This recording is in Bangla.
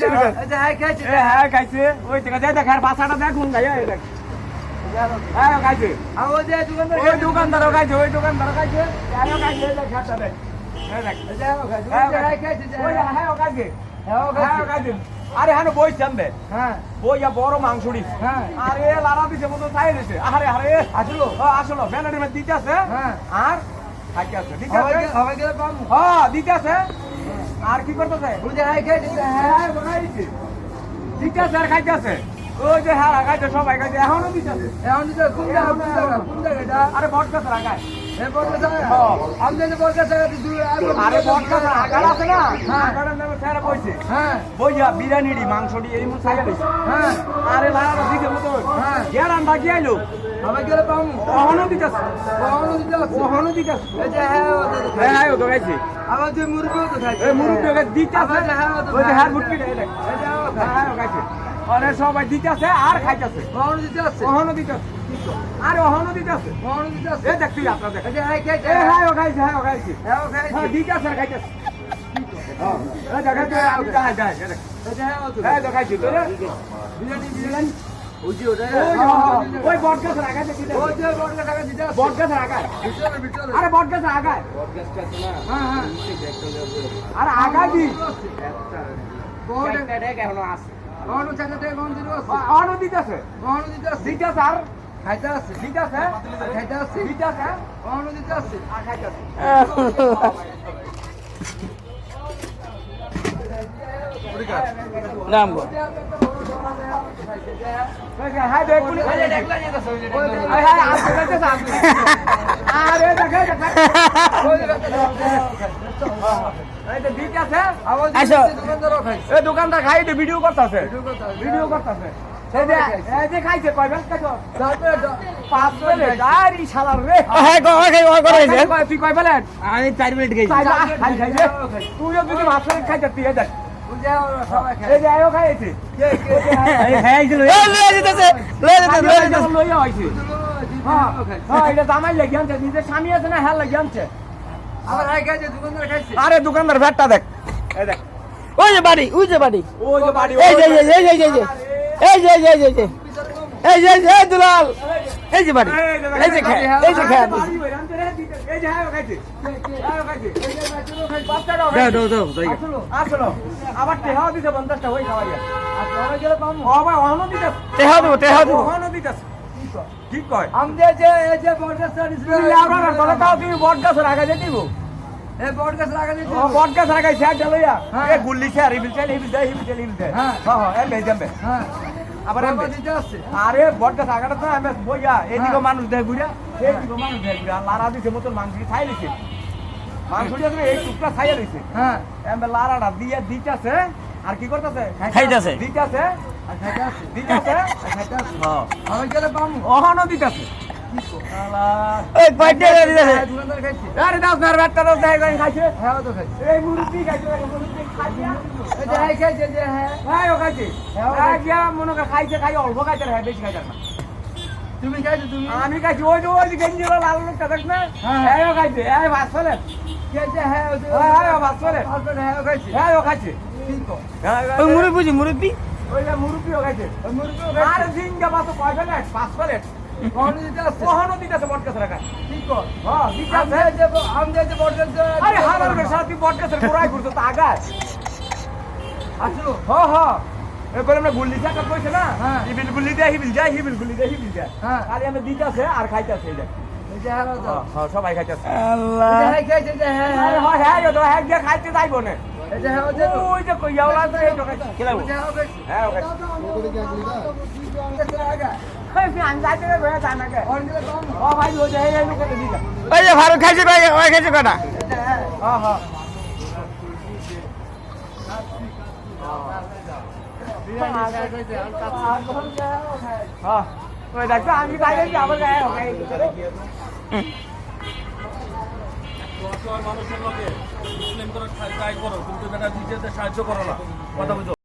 শুরু কর। এই যে হ্যাঁ খাইছে হ্যাঁ খাইছে ওই থেকে যাই দেখ আর বাসাটা দেখুন গাইয়া দেখ হ্যাঁ খাইছে আর ওই যে দোকানদার ওই দোকানদারও খাইছে ওই দোকানদারও খাইছে হ্যাঁ খাইছে দেখ খাতা দেখ হ্যাঁ দেখ এই যে হ্যাঁ খাইছে ওই হ্যাঁ খাইছে হ্যাঁ হ্যাঁ খাইছে আরে হ্যাঁ বই চান্দে হ্যাঁ বইয়া বড় মাংসড়ি হ্যাঁ আরে লারা দিছে মতো চাই দিছে আরে আরে আসলো আসলো ব্যানারের মধ্যে দিতে আছে হ্যাঁ আর খাইতে আছে দিতে আছে হবে গেলে পাবো হ্যাঁ দিতে আছে আর কি করতেছে ওই যে হ্যাঁ খাইছে হ্যাঁ বানাইছে দিতে আছে আর খাইতে আছে ওই যে হ্যাঁ খাইতে সবাই খাইতে এখনো দিতে আছে এখন দিতে কোন জায়গা আরে বটকা রাখায় এই বড়টা জায়গা আমি যে বড়টা জায়গা দি আরে বটকা আগার আছে না আগারের নামে ফেরা বইছে হ্যাঁ বইয়া বিরিয়ানি মাংসডি এই মন খাইয়া দিছে হ্যাঁ আরে লারা দিতে মতো হ্যাঁ গেরান বাকি আইলো হবে গেলে পাবো এখনো দিতে আছে কখনো দিতে আছে এখনো দিতে আছে এই যে হ্যাঁ হ্যাঁ হ্যাঁ ও তো খাইছে আবার যে মুরগিও তো খাইছে এই মুরুব্বি ওকে দিতে আছে হ্যাঁ ওই যে হ্যাঁ মুটকি দেখ এই যে হ্যাঁ ও খাইছে আরে সবাই দিতে আছে আর খাইতেছে কখনো দিতে আছে অহনো দিতে আছে আরে অহনো দিতে আছে কখনো দিতে আছে এই দেখ তুই আপনার দেখ এই যে হ্যাঁ খাইছে এই হ্যাঁ ও খাইছে হ্যাঁ ও খাইছে হ্যাঁ খাইছে হ্যাঁ দিতে আছে আর খাইতেছে এই দেখ তুই আমি যাই যাই দেখ এই যে হ্যাঁ তো এই দেখ খাইছি তো রে বিরিয়ানি ওই যে ওটা ওই বটগাছ রাখায় দেখি ওই যে বড়টা টাকা দিতে আছে বটগাছ রাখায় ভিতরে ভিতরে আরে বটগাছ আগায় হ্যাঁ হ্যাঁ আর আগায় দি বড়টা এখনো আছে কখনো টাকা থেকে কখনো দিতে আছে অহনো দিতে আছে কখনো দিতে আছে দিতে আছে আর খাইতে আছে দিতে আছে খাইতে আছে দিতে আছে কখনো দিতে আছে আর খাইতে আছে নাম গো হ্যাঁ দেখ পুলি হ্যাঁ হ্যাঁ আসতে যাচ্ছে আরে দেখে দেখে এই তো দিতে আছে আবার আসো। দোকানদারও খাইছে এই দোকানদার খাই তো ভিডিও করতেছে ভিডিও করতেছে এই যে খাইছে কয় বেলা খাইছো তারপরে 5 প্লেট আরে শালার রে হ্যাঁ গো করাইছে তুই কয় প্লেট আমি 4 মিনিট গেছি খাইছে তুইও যদি মাছ খাইতে তুই দেখ বুঝে সবাই খায় এই যে আয়ো খাইছে হ্যাঁ এই লয়ে যেতেছে লইয়া হইছে হ্যাঁ হ্যাঁ এটা জামাই লাগি আনছে নিজের স্বামী আছে না হ্যাঁ লাগি আনছে আবার হ্যাঁ খাইছে দোকানদার খাইছে আরে দোকানদার ব্যাটটা দেখ এই দেখ ওই যে বাড়ি ওই যে বাড়ি ওই যে বাড়ি এই যে এই দুলাল এই যে বাড়ি এই যে খায় এই যে খায় এই যে হ্যাঁ খাইছে দাও আসলো আবার টেহাও দিতে 50টা হই খাওয়াইয়া আর তোরা গেলে পাম ও ভাই অহনো দিতে টেহা দেবো অহনো দিতে কি কয় আমি যে এই যে বড়টা সার্ভিস তুমি আমরা তোরা তাও তুমি বটগাছ রাখা যে দিব এই বড়টা লাগা দিতে ও বটগাছ রাখাই স্যার লইয়া হ্যাঁ। এ গুল্লি স্যার হিবিল চাই হিবিল দে হ্যাঁ। হ্যাঁ এম বে জম্বে হ্যাঁ আবার এম বাবা দিতে আছে আরে বটগাছ আগাটা তো আমি বইয়া এদিকে মানুষ দেয় ঘুরা এইদিকে মানুষ দেয় ঘুরা লারা দিছে মতন মাংস খাই লিছে মাংস দিয়ে এই টুকরা খাইয়া লিছে হ্যাঁ এমবে লারাটা দিয়ে দিতেছে আর কি করতেছে খাইতাছে। দিতেছে আর খাইতে আছে দিতেছে খাইতে আছে হ্যাঁ আমি গেলে পাবো অহনো দিতেছে শালা ওই কয়টা দিতেছে দোকানদার খাইছে আরে দাও ঘর ব্যাটটা দাও দেয় গান খাইছে হ্যাঁ তো খাইছে এই মুরগি খাইছে মুরগি খাইয়া এই যে হ্যাঁ খাইছে যে হ্যাঁ হ্যাঁ ও খাইছে হ্যাঁ গিয়া মনে করে খাইছে খাই অল্প খাইছে হ্যাঁ বেশি খাইছে না তুমি খাইছো তুমি আমি খাইছি ওই যে ওই গেঞ্জিরা লাল লোকটা দেখ না হ্যাঁ। হ্যাঁ ও খাইছে হ্যাঁ ভাত ফেলে খাইছে হ্যাঁ ওই যে হ্যাঁ ভাত ফেলে তারপরে হ্যাঁ খাইছে হ্যাঁ ও খাইছে ঠিক তো ওই মুরব্বি ওই যে মুরগি ও খাইছে ওই মুরগিও আর খাইছে জিঙ্গা মাছ কয় প্লেট 5 প্লেট কখনো দিতে আছে কখনো দিতেছে বটগাছ রাখা ঠিক তো হ্যাঁ দিতেছে আমি যে বড়টা আরে হালার বেশা তুই বটগাছের গোড়ায় ঘুরতো তো আগায় আসলো হ্যাঁ হ্যাঁ এরপরে আমরা গুল্লি চাকা কইছে না হ্যাঁ। হিবিল গুল্লি দেয় হিবিল যায় হিবিল গুল্লি দেয় হিবিল যায় হ্যাঁ। খালি আমরা দিতেছে আর খাইতেছে এই দেখ এই যে হ্যাঁ তো হ্যাঁ সবাই খাইতেছে আল্লাহ এই যে হ্যাঁ খাইছে যে হ্যাঁ আরে হ্যাঁ হ্যাঁ হ্যাঁ তো হ্যাঁ গিয়ে খাইতে যাইবো না এই যে হ্যাঁ ওই যে ওই যে কইয়াওলা তো এই তো খাইছে কি লাগবো ওই যে হ্যাঁ খাইছে হ্যাঁ ওকে কই ফি আন যাইতে রে বয়া জানা কে অন গেলে পাবো ও ভাই ও যে এই লোকে তো দিতা ওই যে ফারুক খাইছে ওই খাইছে কটা এই যে হ্যাঁ হ্যাঁ হ্যাঁ হ্যাঁ ওই দেখো আমি বাইরে যাবো গায়ে ওকে মানুষের লোকে মুসলিম করে ট্রাই করো কিন্তু যেটা নিজেদের সাহায্য করো না কথা বুঝো